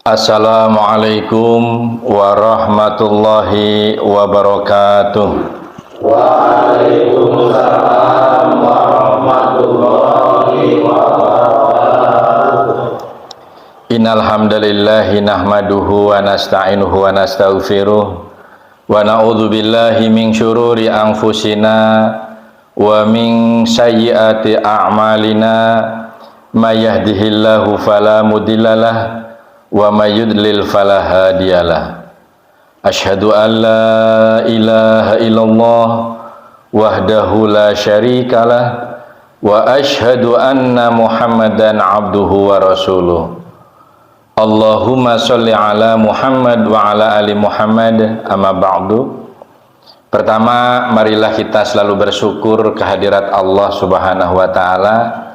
Assalamualaikum warahmatullahi wabarakatuh. Waalaikumsalam warahmatullahi wabarakatuh. Innal hamdalillahi nahmaduhu wa nasta'inuhu wa nastaghfiruh wa na'udzu billahi min syururi anfusina wa min sayyiati a'malina may yahdihillahu fala mudhillalah wa may yudlil fala hadiyalah. Asyhadu an la ilaha illallah wahdahu la syarikalah wa asyhadu anna Muhammadan abduhu wa rasuluh. Allahumma sholli ala Muhammad wa ala ali Muhammad, amma ba'du. Pertama, marilah kita selalu bersyukur kehadirat Allah Subhanahu wa taala,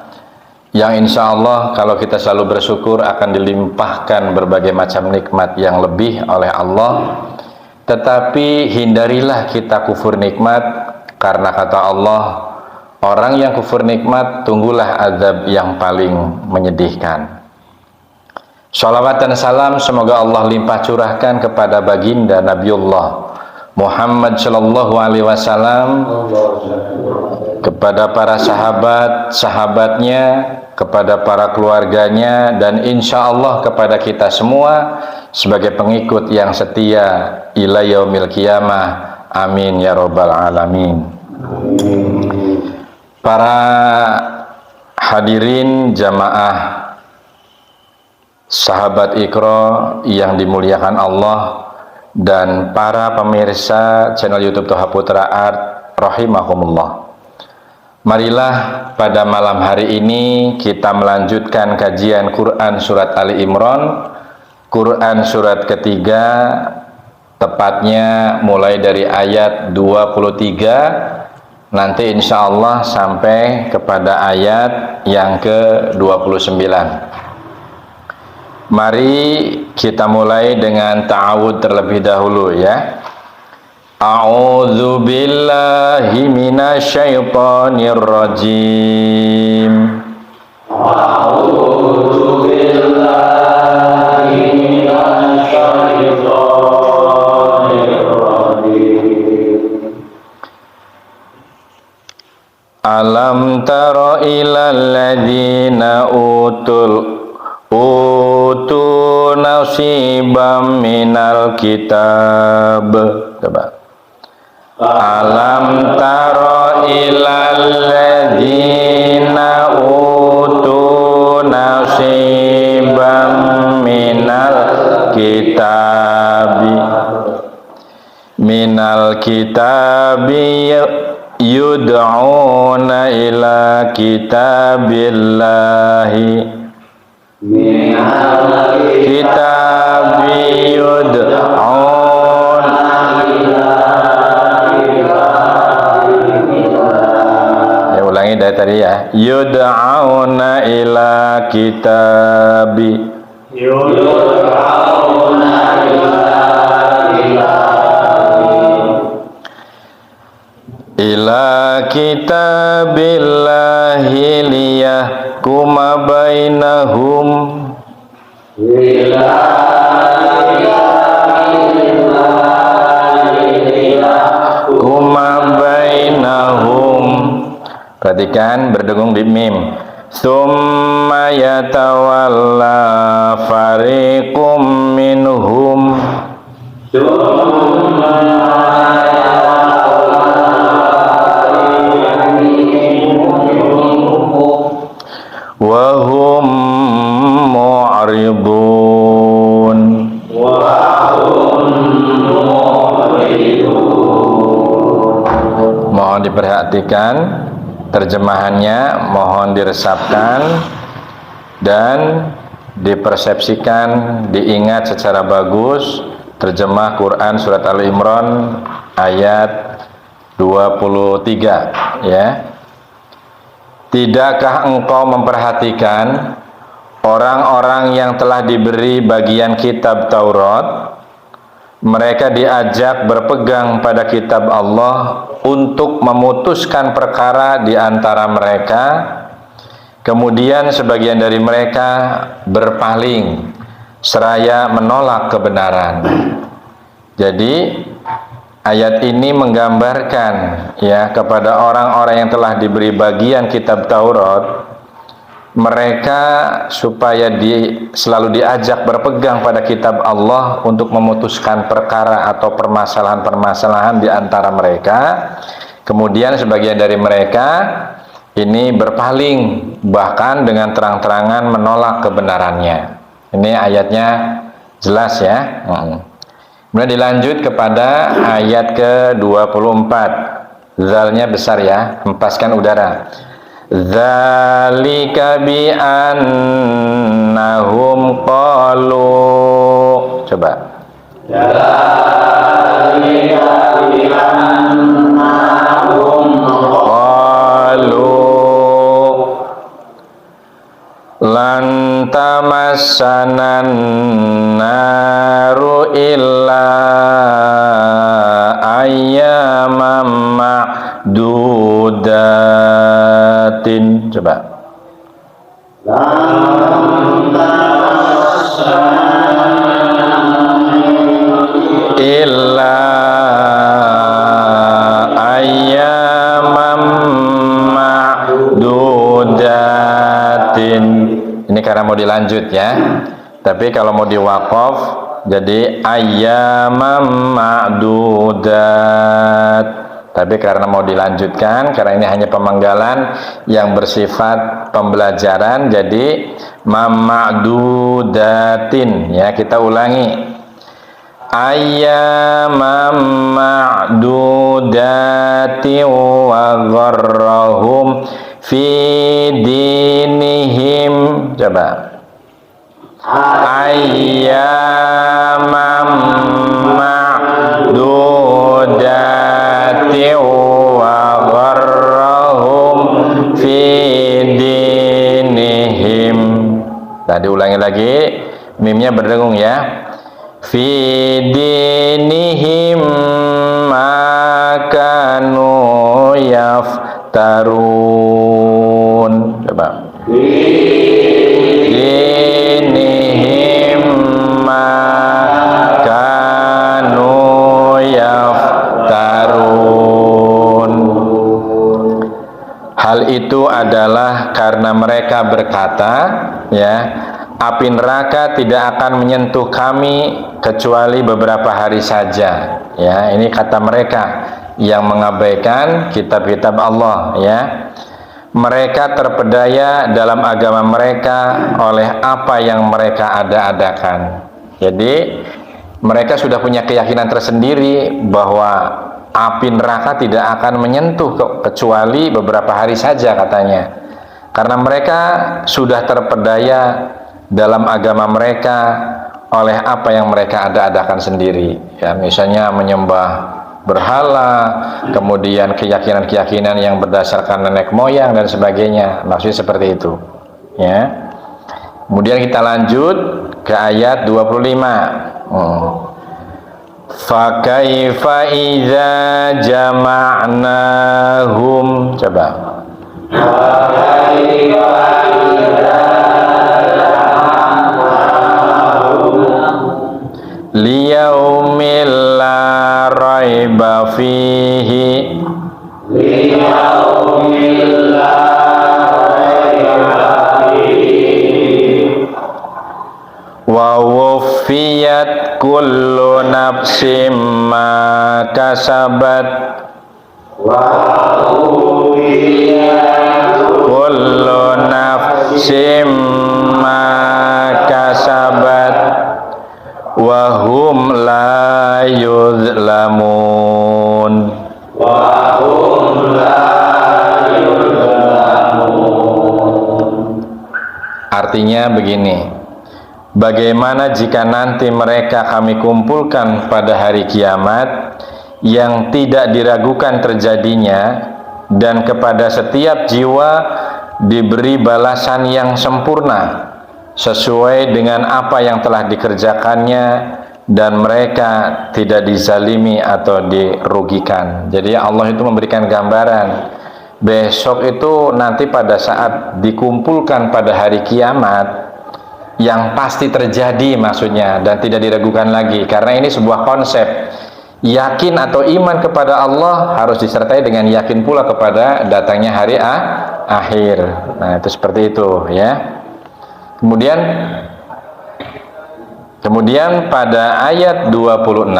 yang insya Allah kalau kita selalu bersyukur akan dilimpahkan berbagai macam nikmat yang lebih oleh Allah. Tetapi hindarilah kita kufur nikmat, karena kata Allah, orang yang kufur nikmat tunggulah azab yang paling menyedihkan. Shalawat dan salam semoga Allah limpah curahkan kepada baginda Nabiullah Muhammad sallallahu alaihi wasallam, kepada para sahabat-sahabatnya, kepada para keluarganya, dan insya Allah kepada kita semua sebagai pengikut yang setia ila yaumil qiyamah. Amin ya rabbal alamin. Para hadirin jamaah sahabat Iqra yang dimuliakan Allah, dan para pemirsa channel YouTube Toha Putra Art rahimahumullah. Marilah pada malam hari ini kita melanjutkan kajian Quran Surat Ali Imran, Quran Surat ketiga, tepatnya mulai dari ayat 23, nanti insya Allah sampai kepada ayat yang ke-29. Mari kita mulai dengan ta'awud terlebih dahulu ya. A'udzu billahi minasyaitonir rajim. A'udzu billahi minasyaitonir rajim. Alam tara ilal ladzina utu nasibam minal kitab. Coba. Alam tara ilal ladzina utu nasibam minal kitabi yud'una ila kitabillahi dari tadi ya, yud'auna ila kitabi, ila kitabillahi liyahkuma bainahum, perhatikan berdengung di mim. Tsumma yatawalla fariqum minhum, wa hum mu'ridun. Mohon diperhatikan terjemahannya, mohon diresapkan dan dipersepsikan, diingat secara bagus. Terjemah Quran Surat Ali Imran ayat 23 ya. Tidakkah engkau memperhatikan orang-orang yang telah diberi bagian kitab Taurat? Mereka diajak berpegang pada kitab Allah untuk memutuskan perkara di antara mereka. Kemudian sebagian dari mereka berpaling seraya menolak kebenaran. Jadi ayat ini menggambarkan ya kepada orang-orang yang telah diberi bagian kitab Taurat, mereka supaya selalu diajak berpegang pada kitab Allah untuk memutuskan perkara atau permasalahan-permasalahan di antara mereka. Kemudian sebagian dari mereka ini berpaling, bahkan dengan terang-terangan menolak kebenarannya. Ini ayatnya jelas ya. Kemudian dilanjut kepada ayat ke-24. Zalnya besar ya, hempaskan udara. Dzalika bi annahum qalu. Coba. Dzalika bi annahum Qalu lan tamassanan naru illa ayyaman ma'dudatin. Coba. Illa ayyaman ma'dudatin. Ini karena mau dilanjut ya. Tapi kalau mau diwaqaf jadi ayyamam ma'dudat. Tapi karena mau dilanjutkan, karena ini hanya pemenggalan yang bersifat pembelajaran, jadi ma'dudatin ya, kita ulangi. Ayyamam ma'dudati wa gharrahum fi dinihim. Coba. Ayyamam ma'dudati wa gharrahum fi dinihim. Tadi ulangi lagi, mimnya berdengung ya. Fi dinihim ma kanu yaftarun. Coba. Dinihim ma kanu yaftarun. Hal itu adalah karena mereka berkata, ya, api neraka tidak akan menyentuh kami kecuali beberapa hari saja. Ya, ini kata mereka yang mengabaikan kitab-kitab Allah, ya. Mereka terpedaya dalam agama mereka oleh apa yang mereka ada-adakan. Jadi mereka sudah punya keyakinan tersendiri bahwa api neraka tidak akan menyentuh kecuali beberapa hari saja katanya. Karena mereka sudah terpedaya dalam agama mereka oleh apa yang mereka ada-adakan sendiri. Ya, misalnya menyembah berhala, kemudian keyakinan-keyakinan yang berdasarkan nenek moyang dan sebagainya. Maksudnya seperti itu. Ya. Kemudian kita lanjut ke ayat 25. Fa kaifa idza jama'nahum. Coba. Fa kaifa idza liyaumil la raiba fihi. Liyaumil la raiba fihi. Wa wuffiyat kullu nafsim ma kasabat. Wa wuffiyat Kullu nafsim ma kasabat wa hum la yuzlamun. Wa hum la yuzlamun. Artinya begini, bagaimana jika nanti mereka kami kumpulkan pada hari kiamat yang tidak diragukan terjadinya, dan kepada setiap jiwa diberi balasan yang sempurna sesuai dengan apa yang telah dikerjakannya, dan mereka tidak dizalimi atau dirugikan. Jadi Allah itu memberikan gambaran besok itu nanti pada saat dikumpulkan pada hari kiamat, yang pasti terjadi maksudnya, dan tidak diragukan lagi, karena ini sebuah konsep. Yakin atau iman kepada Allah harus disertai dengan yakin pula kepada datangnya hari akhir. Nah, itu seperti itu ya. Kemudian pada ayat 26,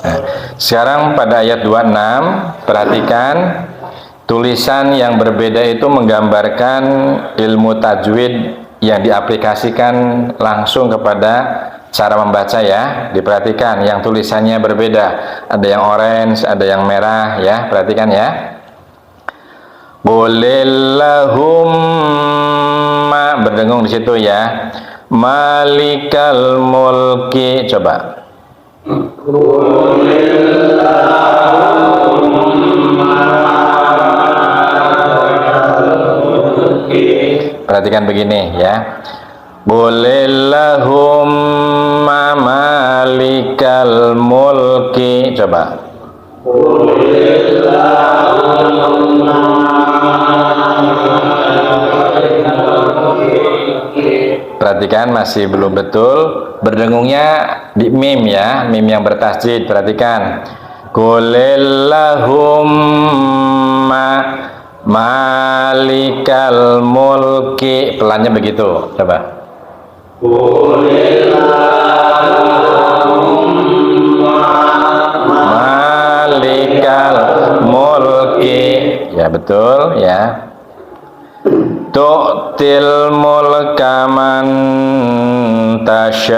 nah, sekarang pada ayat 26, perhatikan tulisan yang berbeda itu menggambarkan ilmu tajwid yang diaplikasikan langsung kepada cara membaca ya. Diperhatikan yang tulisannya berbeda, ada yang orange, ada yang merah ya, perhatikan ya. Qulillahumma, berdengung di situ ya. Malikal mulki, coba. Perhatikan begini ya. Qulillahumma malikal mulki, coba. Perhatikan masih belum betul berdengungnya di mim ya, mim yang bertasjid. Perhatikan. Qulillahumma malikal mulki, pelannya begitu, coba. Malikal mulki, ya betul ya. Tu'til mulka man tasha'u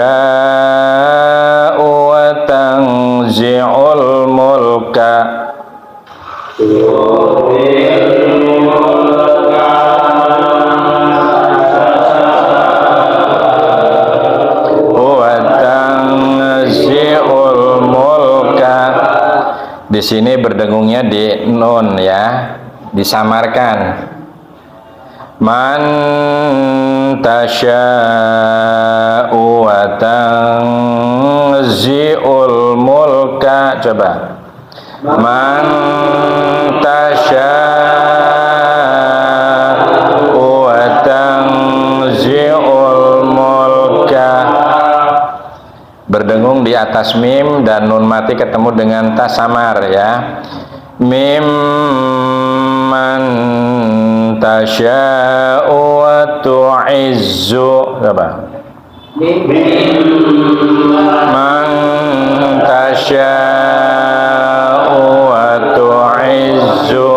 wa tanzi'ul mulka wa tanzi'ul mulka. Di sini berdengungnya di nun ya, disamarkan. Man tasya'u wa tanzi'ul mulka, coba. Man tasya'u wa tanzi'ul mulka. Berdengung di atas mim dan nun mati ketemu dengan ta samar ya. Mim man tasya'u wa tu'izzu, coba. Man tasya'u wa tu'izzu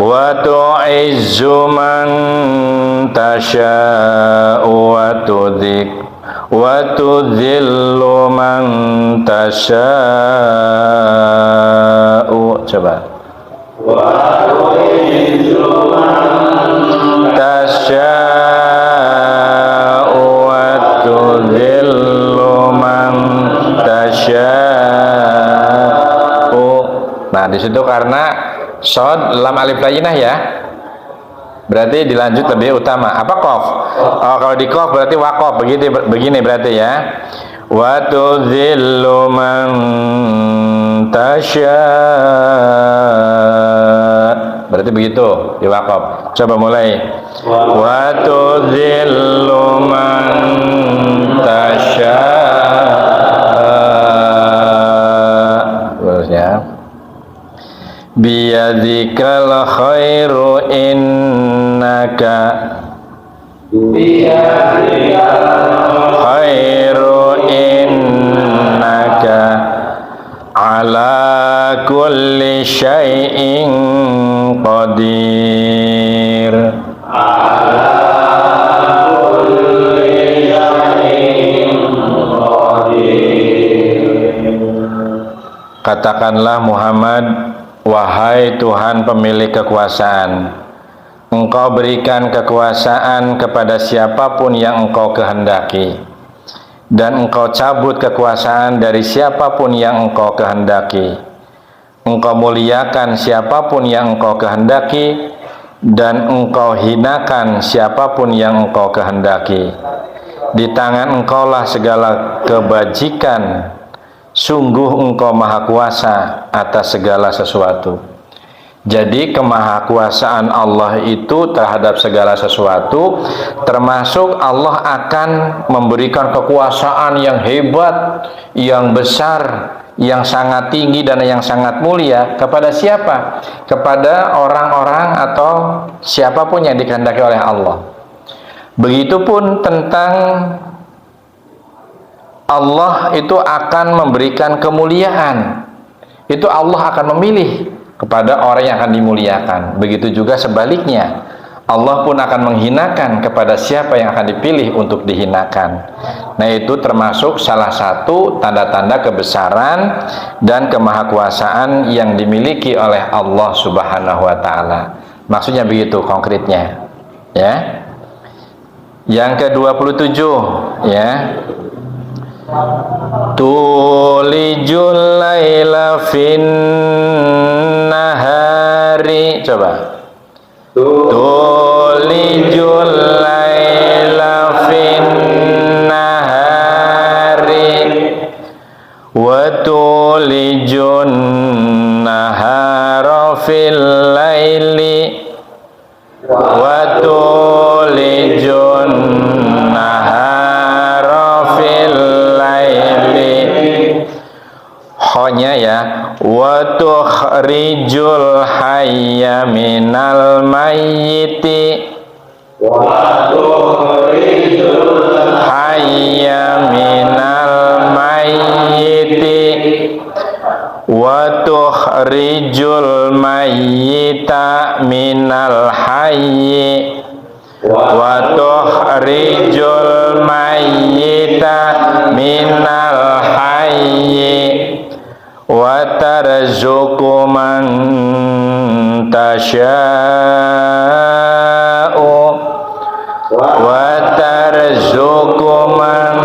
wa tu'izzu man tasya'u wa tudhillu man tasya'u, coba. Tasya'u wa tudhillu man tasya'u. Nah, di situ karena shad lam alif lainah ya, berarti dilanjut lebih utama. Apa qaf? Oh, kalau di qaf berarti waqaf, begini berarti ya. Wa tudhillu man tasya', berarti begitu di waqaf. Coba mulai. Wa tudhillu man tasya', terusnya. Biyadikal khairu innaka khairu innaka ala kulli syai'in qadir. Katakanlah Muhammad, wahai Tuhan pemilik kekuasaan, Engkau berikan kekuasaan kepada siapapun yang Engkau kehendaki, dan Engkau cabut kekuasaan dari siapapun yang Engkau kehendaki. Engkau muliakan siapapun yang Engkau kehendaki, dan Engkau hinakan siapapun yang Engkau kehendaki. Di tangan Engkaulah segala kebajikan. Sungguh Engkau maha kuasa atas segala sesuatu. Jadi kemahakuasaan Allah itu terhadap segala sesuatu, termasuk Allah akan memberikan kekuasaan yang hebat, yang besar, yang sangat tinggi dan yang sangat mulia kepada siapa? Kepada orang-orang atau siapapun yang dikehendaki oleh Allah. Begitupun tentang Allah itu akan memberikan kemuliaan. Itu Allah akan memilih kepada orang yang akan dimuliakan. Begitu juga sebaliknya, Allah pun akan menghinakan kepada siapa yang akan dipilih untuk dihinakan. Nah, itu termasuk salah satu tanda-tanda kebesaran dan kemahakuasaan yang dimiliki oleh Allah Subhanahu wa ta'ala. Maksudnya begitu konkretnya, ya. Yang ke-27, ya. Tulijul laila fin nahari. Coba. Tulijul laila fin nahari wa tulijun nahara fil laili wa tulijun nahara fil khonya ya, wa tukhrijul hayya minal mayyiti wa tukhrijul hayya minal mayyiti wa tukhrijul mayyita minal hayyi wa tukhrijul mayyita minal hayyi wa tarzuqu man tasha'u wa tarzuqu man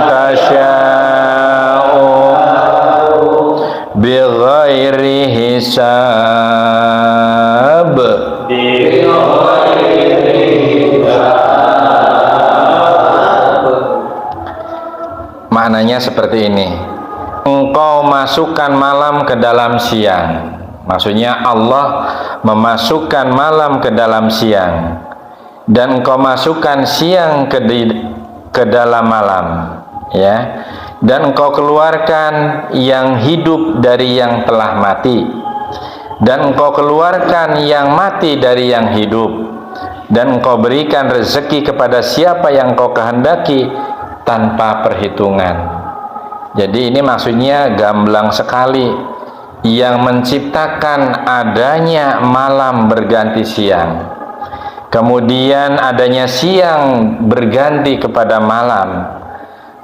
tasha'u bighairi hisab. Maknanya seperti ini. Engkau masukkan malam ke dalam siang. Maksudnya Allah memasukkan malam ke dalam siang, dan engkau masukkan siang ke dalam malam, ya. Dan engkau keluarkan yang hidup dari yang telah mati, dan engkau keluarkan yang mati dari yang hidup, dan engkau berikan rezeki kepada siapa yang engkau kehendaki tanpa perhitungan. Jadi ini maksudnya gamblang sekali, yang menciptakan adanya malam berganti siang, kemudian adanya siang berganti kepada malam,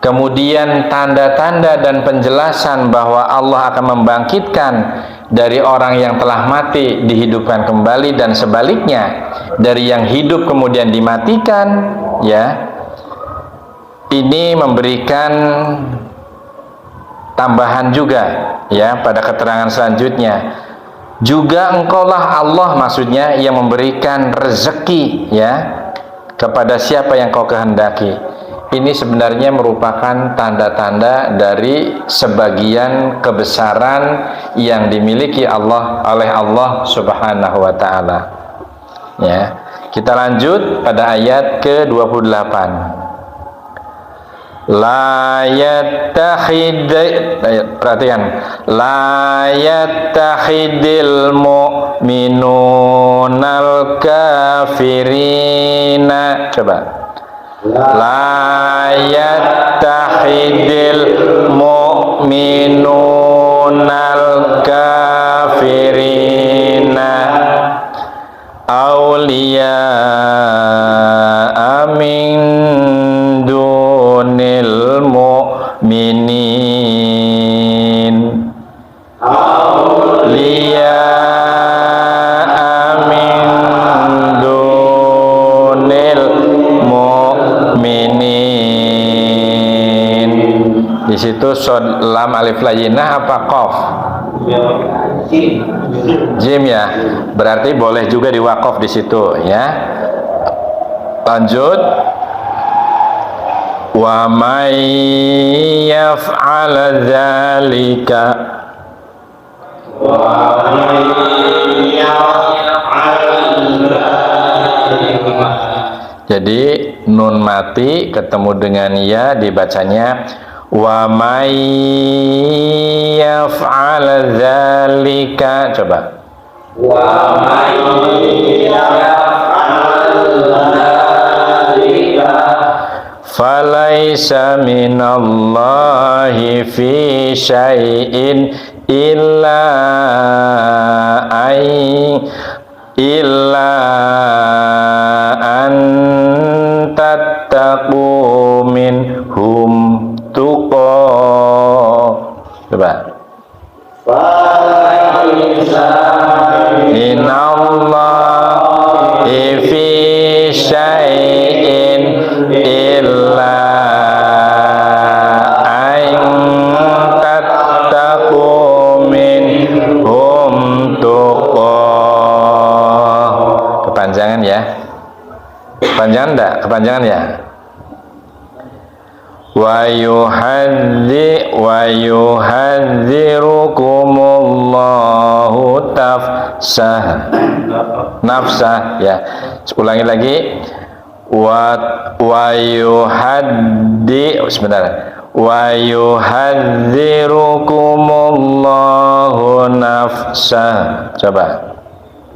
kemudian tanda-tanda dan penjelasan bahwa Allah akan membangkitkan dari orang yang telah mati dihidupkan kembali, dan sebaliknya dari yang hidup kemudian dimatikan, ya. Ini memberikan tambahan juga, ya, pada keterangan selanjutnya. Juga engkaulah Allah, maksudnya, yang memberikan rezeki, ya, kepada siapa yang kau kehendaki. Ini sebenarnya merupakan tanda-tanda dari sebagian kebesaran yang dimiliki oleh Allah Subhanahu wa ta'ala. Ya, kita lanjut pada ayat ke-28. La yattakhid, perhatikan, la yattakhidil mu'minunal kafirina. Coba. La yattakhidil mu'minunal kafirina awliya amin dunil mu'minin awliya amin dunil mu'minin. Di situ sod lam alif layinah apa qaf? Jim, ya. Berarti boleh juga diwakaf di situ, ya. Lanjut. Wa may yaf'al dzalika Jadi nun mati ketemu dengan ya dibacanya wa may yaf'al dzalika. Coba. Wa may yaf'al dzalika falaisa minallahi fi syai'in illa an tattaqu minhum tuqa. Coba. Inallahi fi syai'in illa an tattaqu minhum tuqa. Kepanjangan ya. Kepanjangan enggak? Kepanjangan ya. Wa yuhadzirukumullahu nafsah ya. Ulangi lagi. Wa yuhadzirukumullahu nafsah. Coba.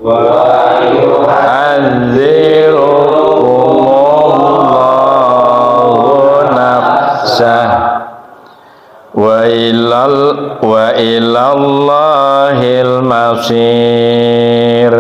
Wa yuhadzirukumullahu nafsah wa ilallahil masir.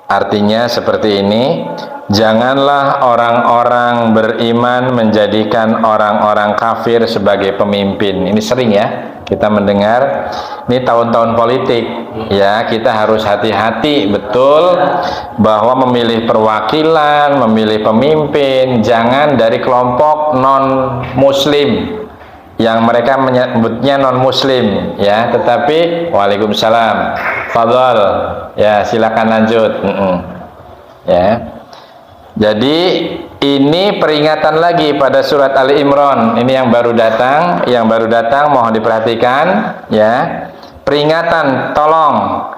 Artinya seperti ini, janganlah orang-orang beriman menjadikan orang-orang kafir sebagai pemimpin. Ini sering ya kita mendengar, ini tahun-tahun politik ya, kita harus hati-hati betul bahwa memilih perwakilan, memilih pemimpin jangan dari kelompok non-muslim yang mereka menyebutnya non-muslim ya, tetapi waalaikumsalam, fadhal ya, silakan lanjut. Ya, jadi ini peringatan lagi pada surat Ali Imran. Ini yang baru datang, mohon diperhatikan ya. Peringatan, tolong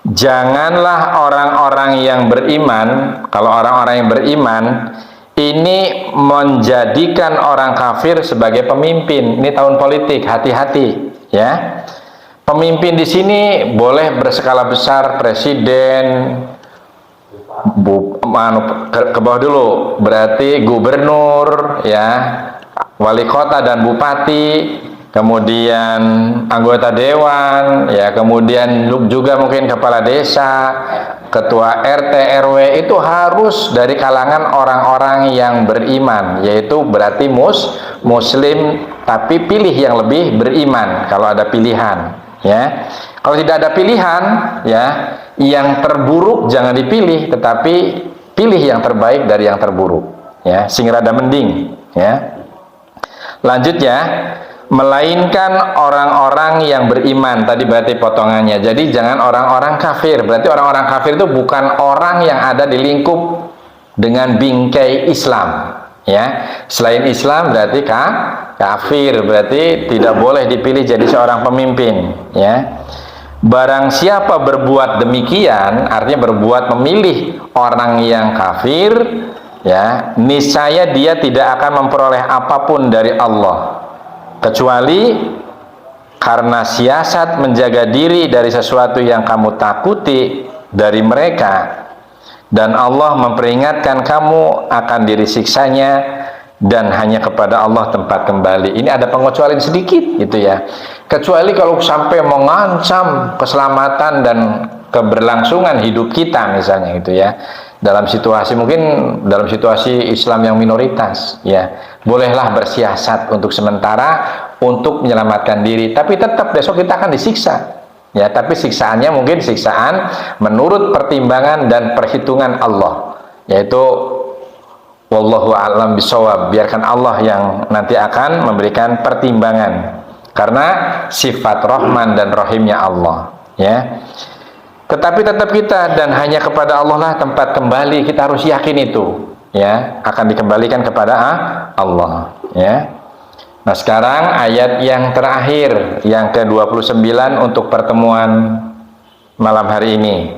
janganlah orang-orang yang beriman, kalau orang-orang yang beriman ini menjadikan orang kafir sebagai pemimpin. Ini tahun politik, hati-hati ya. Pemimpin di sini boleh berskala besar, presiden, ke bawah dulu berarti gubernur ya, wali kota dan bupati, kemudian anggota dewan ya, kemudian juga mungkin kepala desa, ketua RT RW, itu harus dari kalangan orang-orang yang beriman, yaitu berarti muslim, tapi pilih yang lebih beriman kalau ada pilihan ya. Kalau tidak ada pilihan ya, yang terburuk jangan dipilih, tetapi pilih yang terbaik dari yang terburuk ya, sing rada mending ya. Lanjut ya, melainkan orang-orang yang beriman, tadi berarti potongannya. Jadi jangan orang-orang kafir, berarti orang-orang kafir itu bukan orang yang ada di lingkup dengan bingkai Islam ya. Selain Islam berarti kafir, berarti tidak boleh dipilih jadi seorang pemimpin ya. Barang siapa berbuat demikian, artinya berbuat memilih orang yang kafir ya, niscaya dia tidak akan memperoleh apapun dari Allah kecuali karena siasat menjaga diri dari sesuatu yang kamu takuti dari mereka, dan Allah memperingatkan kamu akan diri siksanya, dan hanya kepada Allah tempat kembali. Ini ada pengecualian sedikit gitu ya, kecuali kalau sampai mengancam keselamatan dan keberlangsungan hidup kita misalnya gitu ya, dalam situasi mungkin dalam situasi Islam yang minoritas ya, bolehlah bersiasat untuk sementara untuk menyelamatkan diri, tapi tetap besok kita akan disiksa ya, tapi siksaannya mungkin siksaan menurut pertimbangan dan perhitungan Allah, yaitu wallahu a'lam bishawab, biarkan Allah yang nanti akan memberikan pertimbangan, karena sifat Rahman dan Rahimnya Allah ya. Tetapi tetap kita, dan hanya kepada Allah lah tempat kembali, kita harus yakin itu ya, akan dikembalikan kepada Allah ya. Nah, sekarang ayat yang terakhir, yang ke-29 untuk pertemuan malam hari ini.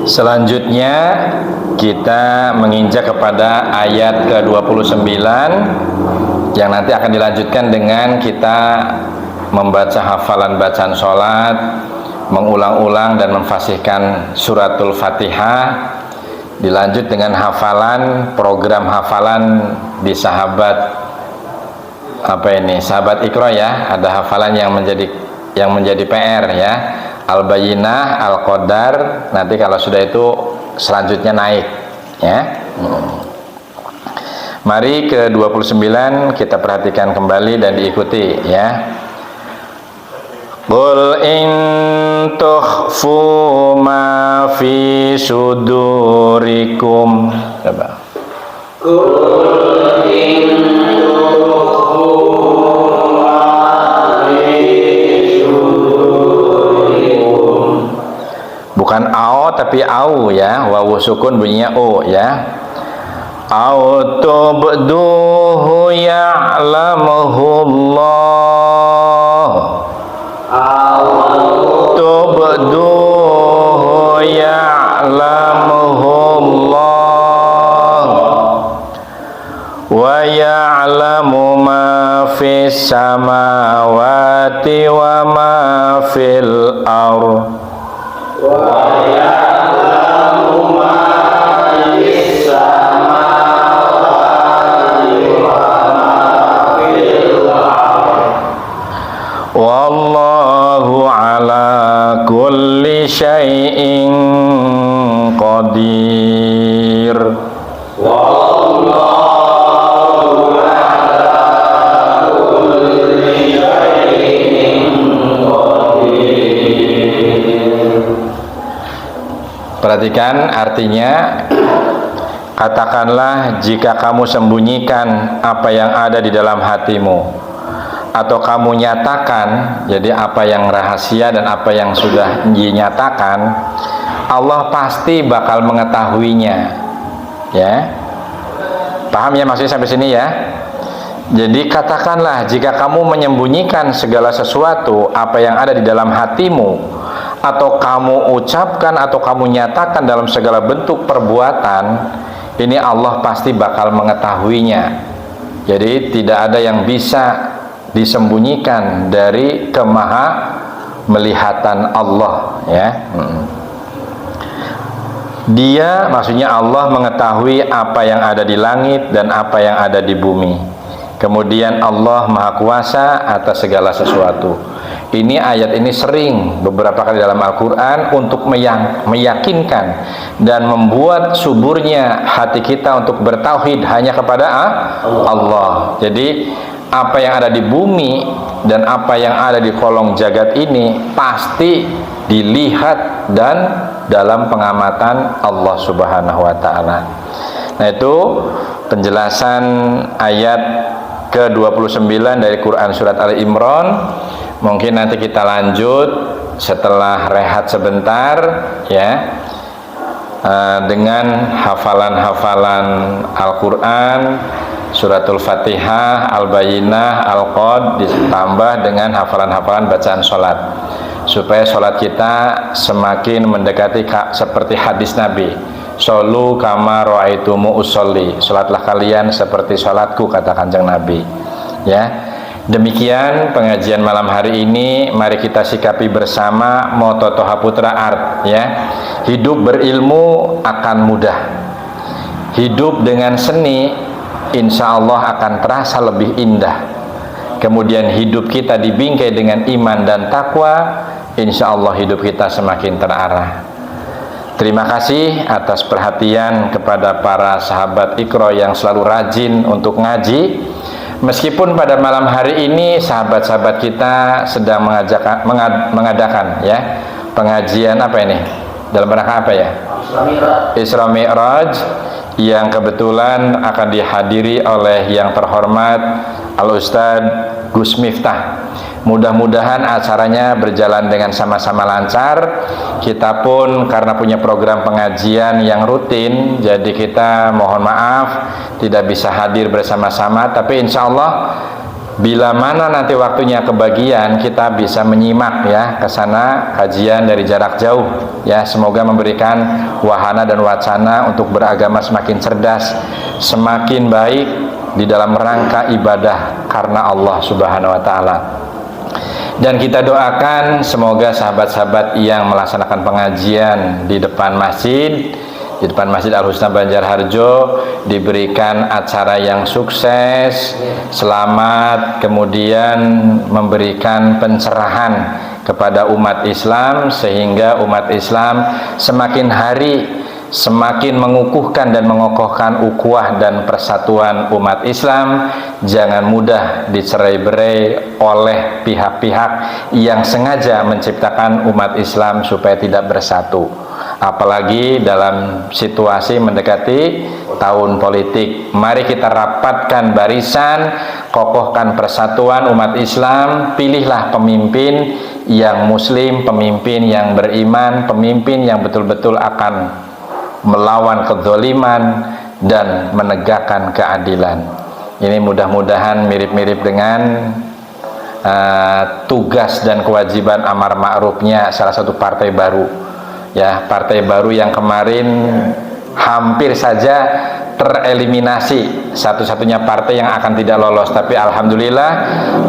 Selanjutnya kita menginjak kepada ayat ke-29 yang nanti akan dilanjutkan dengan kita membaca hafalan bacaan sholat, mengulang-ulang dan memfasihkan suratul Fatihah, dilanjut dengan hafalan, program hafalan di sahabat sahabat Iqra ya. Ada hafalan yang menjadi PR ya, Al-Bayyinah, Al-Qadar. Nanti kalau sudah itu selanjutnya naik ya. Mari ke-29 kita perhatikan kembali dan diikuti ya. Qul in tukhfu ma fi sudurikum. Coba. Qul in tukhfu ma fi sudurikum. Bukan ao tapi au ya, wawu sukun bunyinya o ya. Au tubduhu ya'lamuhu Allah. Tubduhu ya'lamuhu Allah wa ya'lamu ma fis samawati wa ma fil ardh Wa ya'lamu ma fis samawati wa ma fil ardh wallahu ala kulli syai'in qadir. Wallahu ala kulli syai'in qadir. Perhatikan artinya. Katakanlah jika kamu sembunyikan apa yang ada di dalam hatimu, atau kamu nyatakan, jadi apa yang rahasia dan apa yang sudah dinyatakan, Allah pasti bakal mengetahuinya ya. Paham ya maksudnya sampai sini ya? Jadi katakanlah jika kamu menyembunyikan segala sesuatu apa yang ada di dalam hatimu, atau kamu ucapkan atau kamu nyatakan dalam segala bentuk perbuatan, ini Allah pasti bakal mengetahuinya. Jadi tidak ada yang bisa disembunyikan dari kemaha melihatan Allah ya. Dia maksudnya Allah mengetahui apa yang ada di langit dan apa yang ada di bumi. Kemudian Allah Maha Kuasa atas segala sesuatu. Ini ayat ini sering beberapa kali dalam Al-Quran untuk meyakinkan dan membuat suburnya hati kita untuk bertauhid hanya kepada Allah. Jadi apa yang ada di bumi dan apa yang ada di kolong jagat ini pasti dilihat dan dalam pengamatan Allah Subhanahu wa Ta'ala. Nah, itu penjelasan ayat ke-29 dari Quran surat Ali Imran. Mungkin nanti kita lanjut setelah rehat sebentar ya, dengan hafalan-hafalan Al-Quran, suratul Fatihah, Al-Bayyinah, Al-Qad, ditambah dengan hafalan-hafalan bacaan sholat, supaya sholat kita semakin mendekati seperti hadis Nabi, sholu kama ra'aitumu usolli, sholatlah kalian seperti sholatku, kata Kanjeng Nabi ya. Demikian pengajian malam hari ini. Mari kita sikapi bersama moto Toha Putra Art ya. Hidup berilmu akan mudah. Hidup dengan seni insya Allah akan terasa lebih indah. Kemudian hidup kita dibingkai dengan iman dan takwa, insya Allah hidup kita semakin terarah. Terima kasih atas perhatian kepada para sahabat Iqra yang selalu rajin untuk ngaji. Meskipun pada malam hari ini sahabat-sahabat kita sedang mengadakan ya pengajian apa ini? Dalam rangka apa ya? Isra Mi'raj, yang kebetulan akan dihadiri oleh yang terhormat Al-Ustadz Gus Miftah. Mudah-mudahan acaranya berjalan dengan sama-sama lancar. Kita pun karena punya program pengajian yang rutin, jadi kita mohon maaf tidak bisa hadir bersama-sama, tapi insya Allah bila mana nanti waktunya kebagian, kita bisa menyimak ya ke sana kajian dari jarak jauh ya. Semoga memberikan wahana dan wacana untuk beragama semakin cerdas, semakin baik di dalam rangka ibadah karena Allah Subhanahu wa taala. Dan kita doakan semoga sahabat-sahabat yang melaksanakan pengajian di depan Masjid Al-Husna Banjarharjo diberikan acara yang sukses, selamat, kemudian memberikan pencerahan kepada umat Islam sehingga umat Islam semakin hari semakin mengukuhkan dan mengokohkan ukhuwah dan persatuan umat Islam. Jangan mudah dicerai-berai oleh pihak-pihak yang sengaja menciptakan umat Islam supaya tidak bersatu, apalagi dalam situasi mendekati tahun politik. Mari kita rapatkan barisan, kokohkan persatuan umat Islam, pilihlah pemimpin yang muslim, pemimpin yang beriman, pemimpin yang betul-betul akan melawan kezaliman dan menegakkan keadilan. Ini mudah-mudahan mirip-mirip dengan tugas dan kewajiban amar ma'rufnya salah satu partai baru ya, partai baru yang kemarin hampir saja tereliminasi, satu-satunya partai yang akan tidak lolos, tapi alhamdulillah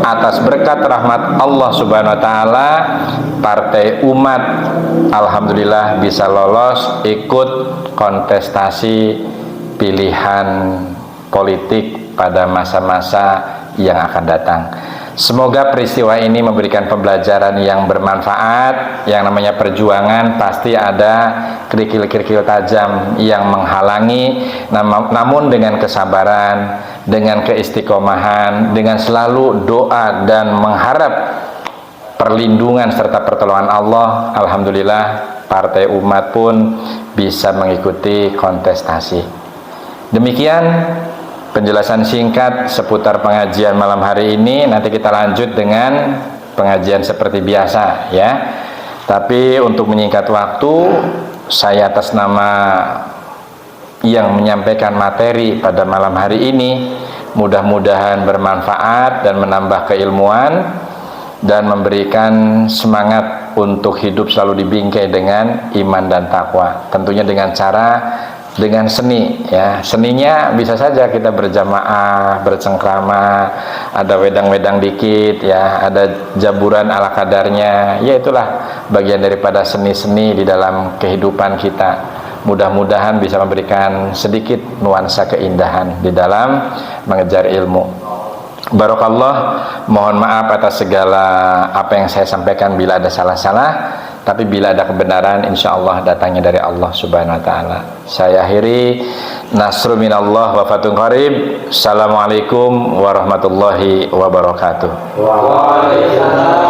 atas berkat rahmat Allah Subhanahu wa taala, partai umat alhamdulillah bisa lolos ikut kontestasi pilihan politik pada masa-masa yang akan datang. Semoga peristiwa ini memberikan pembelajaran yang bermanfaat. Yang namanya perjuangan pasti ada kerikil-kerikil tajam yang menghalangi, namun dengan kesabaran, dengan keistiqomahan, dengan selalu doa dan mengharap perlindungan serta pertolongan Allah, alhamdulillah partai umat pun bisa mengikuti kontestasi. Demikian penjelasan singkat seputar pengajian malam hari ini. Nanti kita lanjut dengan pengajian seperti biasa ya. Tapi untuk menyingkat waktu, saya atas nama yang menyampaikan materi pada malam hari ini, mudah-mudahan bermanfaat dan menambah keilmuan dan memberikan semangat untuk hidup selalu dibingkai dengan iman dan takwa. Tentunya dengan seni ya. Seninya bisa saja kita berjamaah, bercengkrama, ada wedang-wedang dikit ya, ada jaburan ala kadarnya. Ya itulah bagian daripada seni-seni di dalam kehidupan kita. Mudah-mudahan bisa memberikan sedikit nuansa keindahan di dalam mengejar ilmu. Barakallah, mohon maaf atas segala apa yang saya sampaikan bila ada salah-salah. Tapi bila ada kebenaran, insya Allah datangnya dari Allah Subhanahu wa ta'ala. Saya akhiri, nasru minallah wa fatun qarib. Assalamualaikum warahmatullahi wabarakatuh. Waalaikumsalam.